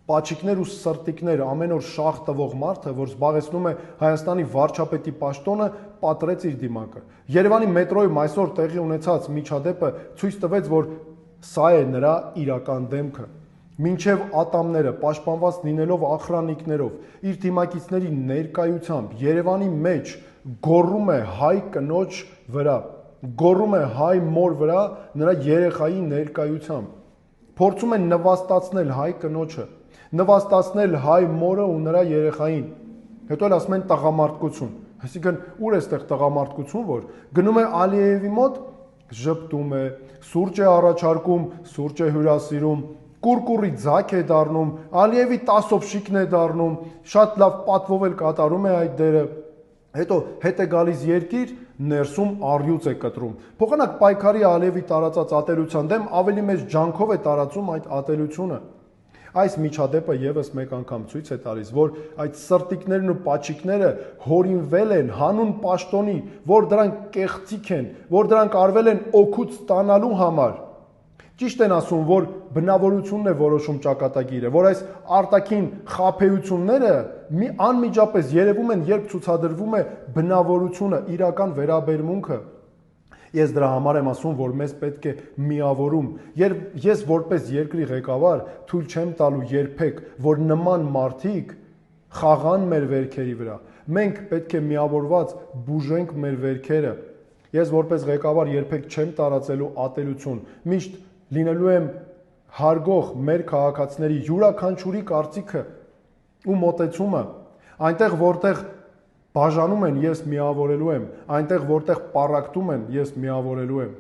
պաչիկներ ու սրտիկներ ամեն օր շաղ տվող մարդը, որ զբաղեցնում է Հայաստանի վարչապետի պաշտոնը, պատրեց իր դիմակը։ Երևանի մետրոյում այսօր տեղի ունեցած միջադեպը ցույց տվեց, որ սա է նրա իրական դեմքը։ Մինչև ատամները պաշտպանված լինելով ախրանիկներով, իր դիմակիցների ներկայությամբ Երևանի մեջ գոռում է հայ կնոջ վրա, գոռում է հայ մոր վրա նրա երեխայի ներկայությամբ, փորձում է նվաստացնել հայ կնոջը, նվաստացնել հայ մորը ու նրա երեխային, հետո էլ ասում են տղամարդկություն, այսինքն ուր է այստեղ տղամարդկություն, որ գնում է Ալիևի մոտ, ժպտում է, սուրճ է առաջարկում, սուրճ է հյուրասիրում, կուրկուրի ձակ է դառնում, Ալիևի 10 օբշիկն է դառնում, շատ լավ պատվով էլ կատարում է այդ դերը, հետո հետ է գալիս երկիր, ներսում առյուծ է կտրում։ Փոխանակ պայքարի Ալիևի տարածած ատելության դեմ ավելի մեծ ջանքով է տարածում այդ ատելությունը։ Այս միջադեպը եւս մեկ անգամ ցույց է տալիս, որ այդ սրտիկներն ու պաչիկները հորինվել են հանուն պաշտոնի, որ դրանք կեղծիք են, որ դրանք արվել են օգուտ ստանալու համար։ Ճիշտ են ասում, որ բնավորությունն է որոշում ճակատագիրը, որ այս արտաքին խաբեությունները անմիջապես երևում են, երբ ցուցադրվում է բնավորությունը, իրական վերաբերմունքը։ Ես դրա համար եմ ասում, որ մեզ պետք է միավորում։ Ես որպես երկրի ղեկավար թույլ չեմ տալու երբեք, որ նման մարդիկ խաղան մեր վերքերի վրա։ Մենք պետք է միավորված բուժենք մեր վերքերը։ Ես որպես ղեկավար երբեք չեմ տարածելու ատելություն։ Միշտ լինելու եմ հարգող մեր քաղաքացիների յուրաքանչյուրի կարծիքը ու մոտեցումը, այնտեղ որտեղ բաժանում են, ես միավորելու եմ, այնտեղ որտեղ պառակտում են, ես միավորելու եմ։